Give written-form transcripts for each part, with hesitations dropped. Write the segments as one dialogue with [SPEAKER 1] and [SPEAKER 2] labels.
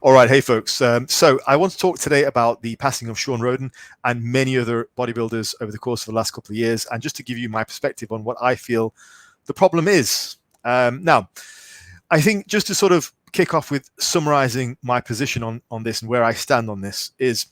[SPEAKER 1] All right, hey folks. So I want to talk today about the passing of Sean Roden and many other bodybuilders over the course of the last couple of years, and just to give you my perspective on what I feel the problem is. Now, I think just to sort of kick off with summarizing my position on this and where I stand on this is,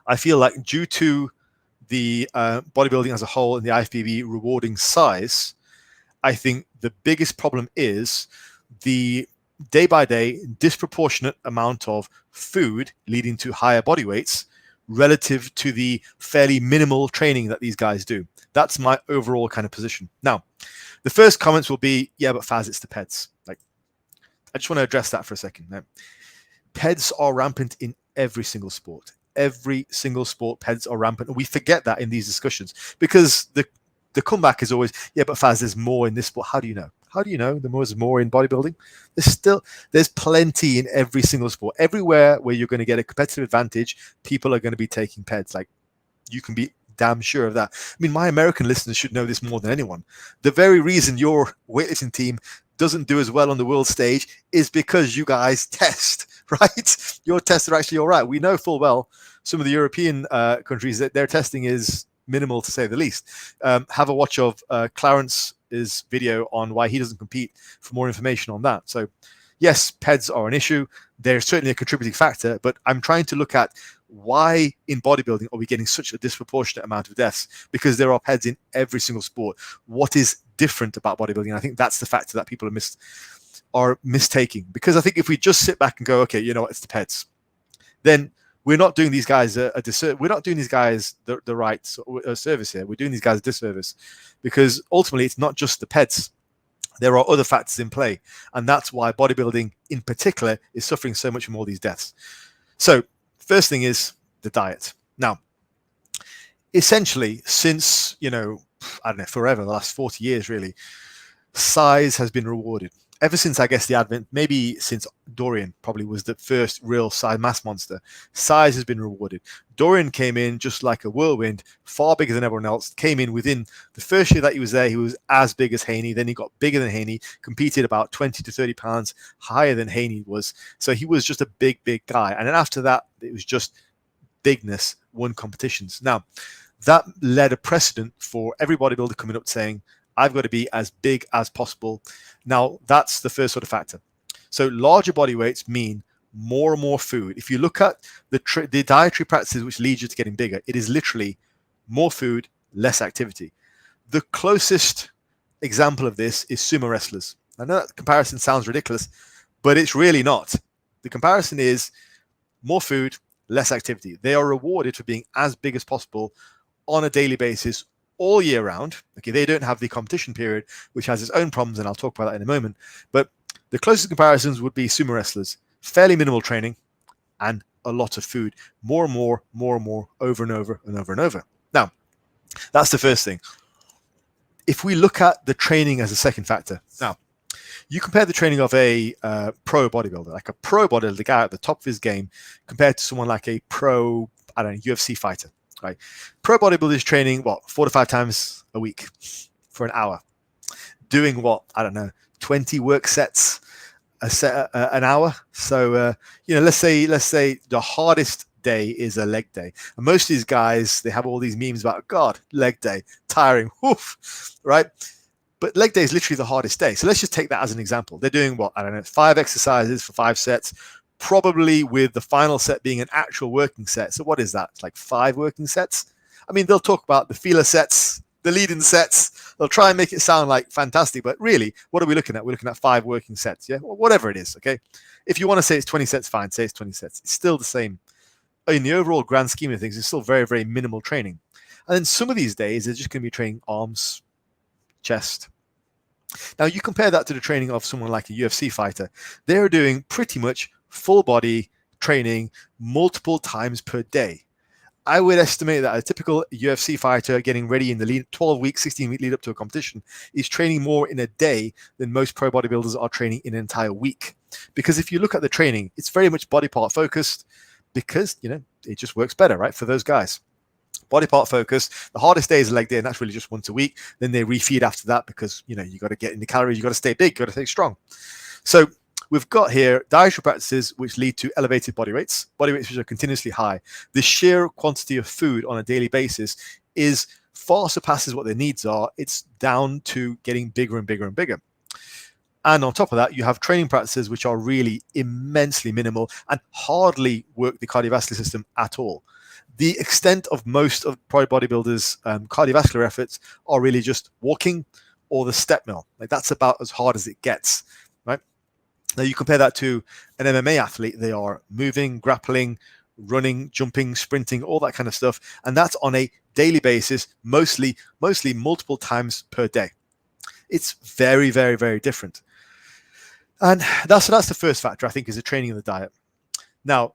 [SPEAKER 1] I feel like due to the bodybuilding as a whole and the IFBB rewarding size, I think the biggest problem is the day by day disproportionate amount of food leading to higher body weights relative to the fairly minimal training that these guys do. That's my overall kind of position. Now, the first comments will be, yeah, but Faz, it's the PEDs. Like, I just want to address that for a second. Now, PEDs are rampant in every single sport. Every single sport, PEDs are rampant. And we forget that in these discussions because the comeback is always, yeah, but Faz, there's more in this sport. How do you know? How do you know there's more in bodybuilding? There's plenty in every single sport. Everywhere where you're going to get a competitive advantage, people are going to be taking PEDs. Like, you can be damn sure of that. I mean, my American listeners should know this more than anyone. The very reason your weightlifting team doesn't do as well on the world stage is because you guys test, right? Your tests are actually all right. We know full well some of the European countries that their testing is minimal, to say the least. Have a watch of Clarence's video on why he doesn't compete for more information on that. So yes, PEDs are an issue. They're certainly a contributing factor, but I'm trying to look at why in bodybuilding are we getting such a disproportionate amount of deaths? Because there are PEDs in every single sport. What is different about bodybuilding? I think that's the factor that people are mistaking. Because I think if we just sit back and go, okay, you know what, it's the PEDs, then we're not doing these guys a disservice. We're not doing these guys the right service here. We're doing these guys a disservice because ultimately it's not just the PEDs. There are other factors in play. And that's why bodybuilding in particular is suffering so much more of these deaths. So first thing is the diet. Now, essentially, since, I don't know, forever, the last 40 years really, size has been rewarded. Ever since, I guess, the advent, maybe since Dorian probably was the first real size mass monster, size has been rewarded. Dorian came in just like a whirlwind, far bigger than everyone else, came in within the first year that he was there, he was as big as Haney, then he got bigger than Haney, competed about 20 to 30 pounds higher than Haney was. So he was just a big, big guy. And then after that, it was just bigness, won competitions. Now, that led a precedent for every bodybuilder coming up saying, I've got to be as big as possible. Now, that's the first sort of factor. So larger body weights mean more and more food. If you look at the dietary practices which lead you to getting bigger, it is literally more food, less activity. The closest example of this is sumo wrestlers. I know that comparison sounds ridiculous, but it's really not. The comparison is more food, less activity. They are rewarded for being as big as possible on a daily basis, all year round. Okay, they don't have the competition period, which has its own problems, and I'll talk about that in a moment. But the closest comparisons would be sumo wrestlers, fairly minimal training, and a lot of food, more and more, over and over and over and over. Now, that's the first thing. If we look at the training as a second factor, now you compare the training of a pro bodybuilder, like a pro bodybuilder, the guy at the top of his game, compared to someone like a pro, I don't know, UFC fighter. Right. Pro bodybuilders training 4 to 5 times a week for an hour, doing 20 work sets an hour. So let's say the hardest day is a leg day, and most of these guys, they have all these memes about, God, leg day, tiring, woof, right? But leg day is literally the hardest day. So let's just take that as an example. They're doing 5 exercises for 5 sets. Probably with the final set being an actual working set. So what is that? It's like 5 working sets. I mean, they'll talk about the feeler sets, the lead-in sets. They'll try and make it sound like fantastic, but really, what are we looking at? We're looking at 5 working sets, yeah? Or whatever it is, okay? If you want to say it's 20 sets, fine, say it's 20 sets. It's still the same. In the overall grand scheme of things, it's still very, very minimal training. And then some of these days, they're just going to be training arms, chest. Now, you compare that to the training of someone like a UFC fighter. They're doing pretty much full body training multiple times per day. I would estimate that a typical UFC fighter getting ready in the 12-week, 16-week lead up to a competition is training more in a day than most pro bodybuilders are training in an entire week. Because if you look at the training, it's very much body part focused because, it just works better, right, for those guys. Body part focus. The hardest day is a leg day, and that's really just once a week. Then they refeed after that because, you got to get in the calories, you got to stay big, you got to stay strong. So we've got here dietary practices which lead to elevated body weights which are continuously high. The sheer quantity of food on a daily basis is far surpasses what their needs are. It's down to getting bigger and bigger and bigger. And on top of that, you have training practices which are really immensely minimal and hardly work the cardiovascular system at all. The extent of most of pro bodybuilders' cardiovascular efforts are really just walking or the step mill. Like, that's about as hard as it gets, right? Now you compare that to an MMA athlete. They are moving, grappling, running, jumping, sprinting, all that kind of stuff. And that's on a daily basis, mostly multiple times per day. It's very, very, very different. And that's the first factor, I think, is the training and the diet. Now,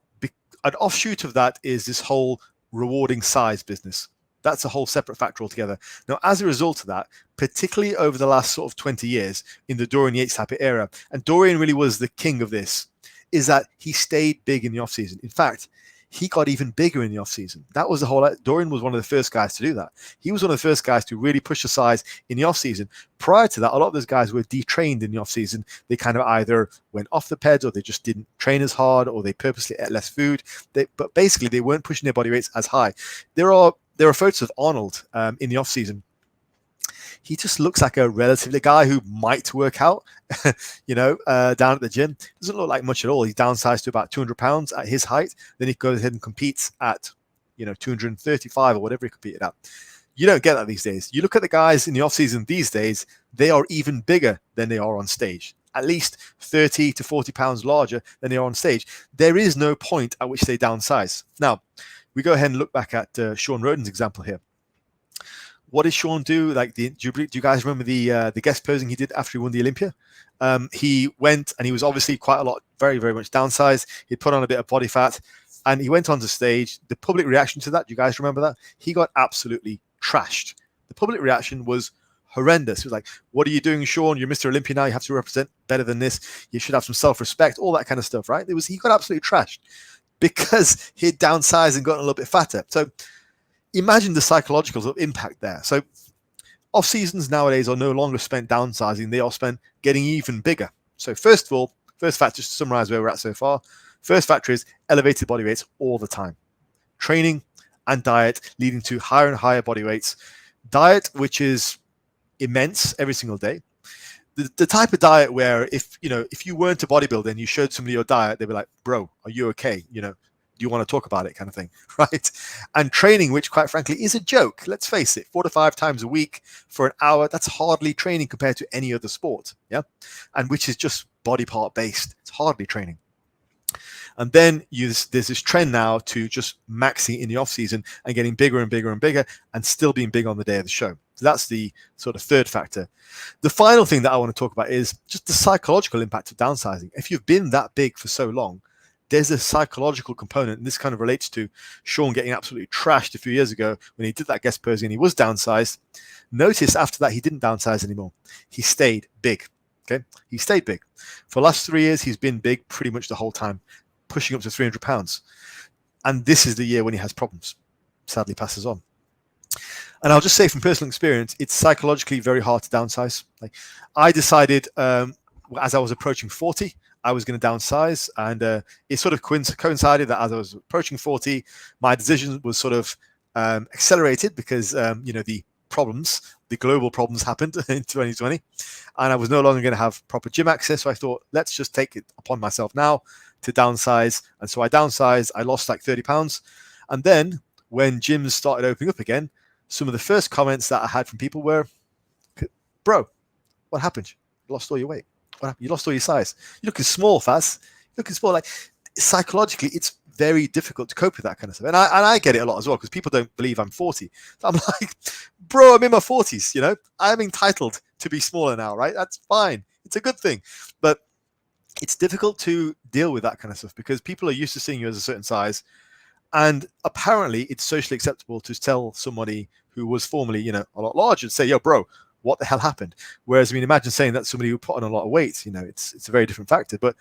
[SPEAKER 1] an offshoot of that is this whole rewarding size business. That's a whole separate factor altogether. Now, as a result of that, particularly over the last sort of 20 years in the Dorian Yates type of era, and Dorian really was the king of this, is that he stayed big in the off season. In fact, he got even bigger in the off season. That was the whole. Dorian was one of the first guys to do that. He was one of the first guys to really push the size in the off season. Prior to that, a lot of those guys were detrained in the off season. They kind of either went off the peds, or they just didn't train as hard, or they purposely ate less food. But basically, they weren't pushing their body weights as high. There are photos of Arnold in the off season. He just looks like a relatively guy who might work out, down at the gym. Doesn't look like much at all. He's downsized to about 200 pounds at his height. Then he goes ahead and competes at, 235 or whatever he competed at. You don't get that these days. You look at the guys in the off season these days, they are even bigger than they are on stage. At least 30 to 40 pounds larger than they are on stage. There is no point at which they downsize. Now, we go ahead and look back at Shawn Rhoden's example here. What did Shawn do? Like, do you guys remember the guest posing he did after he won the Olympia? He went, and he was obviously quite a lot, very, very much downsized. He put on a bit of body fat, and he went onto stage. The public reaction to that, do you guys remember that? He got absolutely trashed. The public reaction was horrendous. It was like, "What are you doing, Shawn? You're Mr. Olympia now. You have to represent better than this. You should have some self-respect." All that kind of stuff, right? He got absolutely trashed because he had downsized and gotten a little bit fatter. So imagine the psychological impact there. So off seasons nowadays are no longer spent downsizing. They are spent getting even bigger. So first of all, first factor, just to summarize where we're at so far, first factor is elevated body weights all the time. Training and diet leading to higher and higher body weights. Diet, which is immense every single day. The type of diet where if you weren't a bodybuilder and you showed somebody your diet, they'd be like, "Bro, are you okay? Do you want to talk about it?" kind of thing, right? And training, which quite frankly is a joke. Let's face it, 4 to 5 times a week for an hour, that's hardly training compared to any other sport, yeah? And which is just body part based. It's hardly training. And then there's this trend now to just maxing in the off season and getting bigger and bigger and bigger and still being big on the day of the show. So that's the sort of third factor. The final thing that I want to talk about is just the psychological impact of downsizing. If you've been that big for so long, there's a psychological component, and this kind of relates to Shawn getting absolutely trashed a few years ago when he did that guest posing and he was downsized. Notice after that, he didn't downsize anymore. He stayed big, okay? He stayed big. For the last 3 years, he's been big pretty much the whole time, pushing up to 300 pounds. And this is the year when he has problems, sadly passes on. And I'll just say from personal experience, it's psychologically very hard to downsize. Like, I decided as I was approaching 40, I was going to downsize, and it sort of coincided that as I was approaching 40, my decision was sort of accelerated because the global problems happened in 2020, and I was no longer going to have proper gym access. So I thought, let's just take it upon myself now to downsize. And so I downsized. I lost like 30 pounds, and then when gyms started opening up again, some of the first comments that I had from people were, "Bro, what happened? You lost all your weight. What happened? You lost all your size. You're looking small, Faz. You're looking small." Like, psychologically, it's very difficult to cope with that kind of stuff. And I get it a lot as well, because people don't believe I'm 40. So I'm like, bro, I'm in my 40s, I'm entitled to be smaller now, right? That's fine. It's a good thing. But it's difficult to deal with that kind of stuff because people are used to seeing you as a certain size. And apparently it's socially acceptable to tell somebody who was formerly, a lot larger, and say, "Yo, bro, what the hell happened?" Whereas, imagine saying that to somebody who put on a lot of weight, it's a very different factor. But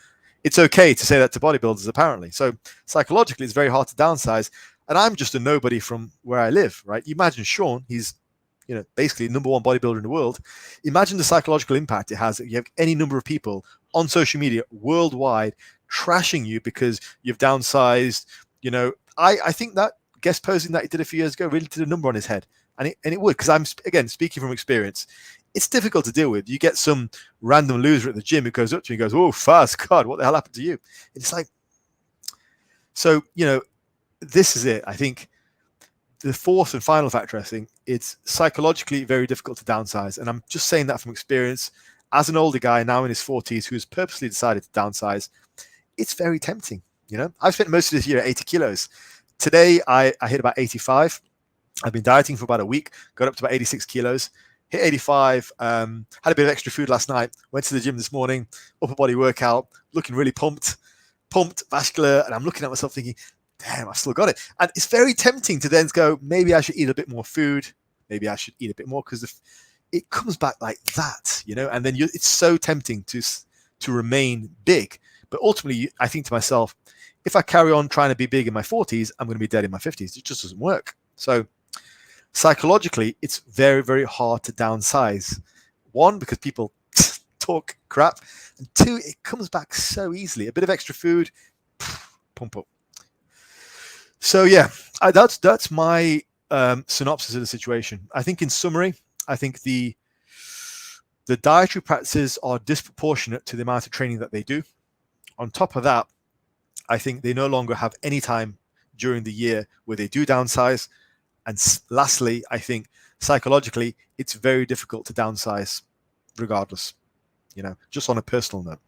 [SPEAKER 1] it's okay to say that to bodybuilders, apparently. So psychologically, it's very hard to downsize. And I'm just a nobody from where I live, right? You imagine Shawn, he's, basically number one bodybuilder in the world. Imagine the psychological impact it has that you have any number of people on social media worldwide trashing you because you've downsized. You know, I think that guest posting that he did a few years ago really did a number on his head. And it would, because I'm, again, speaking from experience, it's difficult to deal with. You get some random loser at the gym who goes up to you and goes, "Oh, fast, God, what the hell happened to you?" And it's like, so, you know, this is it. I think the fourth and final factor, I think, it's psychologically very difficult to downsize. And I'm just saying that from experience. As an older guy now in his 40s who's purposely decided to downsize, it's very tempting. You know, I've spent most of this year at 80 kilos. Today, I hit about 85. I've been dieting for about a week, got up to about 86 kilos, hit 85, had a bit of extra food last night, went to the gym this morning, upper body workout, looking really pumped, vascular, and I'm looking at myself thinking, damn, I've still got it. And it's very tempting to then go, maybe I should eat a bit more food, maybe I should eat a bit more, because it comes back like that, you know, and then it's so tempting to remain big. But ultimately, I think to myself, if I carry on trying to be big in my 40s, I'm going to be dead in my 50s. It just doesn't work. So psychologically, it's very, very hard to downsize. One, because people talk crap. And two, it comes back so easily. A bit of extra food, pump up. So yeah, that's my synopsis of the situation. I think in summary, I think the dietary practices are disproportionate to the amount of training that they do. On top of that, I think they no longer have any time during the year where they do downsize. And lastly, I think psychologically, it's very difficult to downsize regardless, you know, just on a personal note.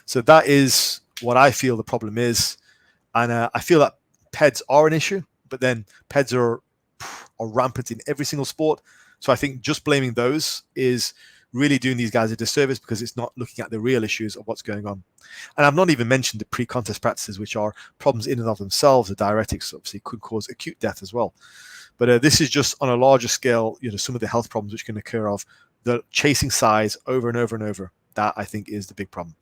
[SPEAKER 1] So that is what I feel the problem is. And I feel that PEDs are an issue, but then PEDs are rampant in every single sport. So I think just blaming those is really doing these guys a disservice, because it's not looking at the real issues of what's going on. And I've not even mentioned the pre-contest practices, which are problems in and of themselves. The diuretics obviously could cause acute death as well. But this is just on a larger scale, you know, some of the health problems which can occur of the chasing size over and over and over. That I think is the big problem.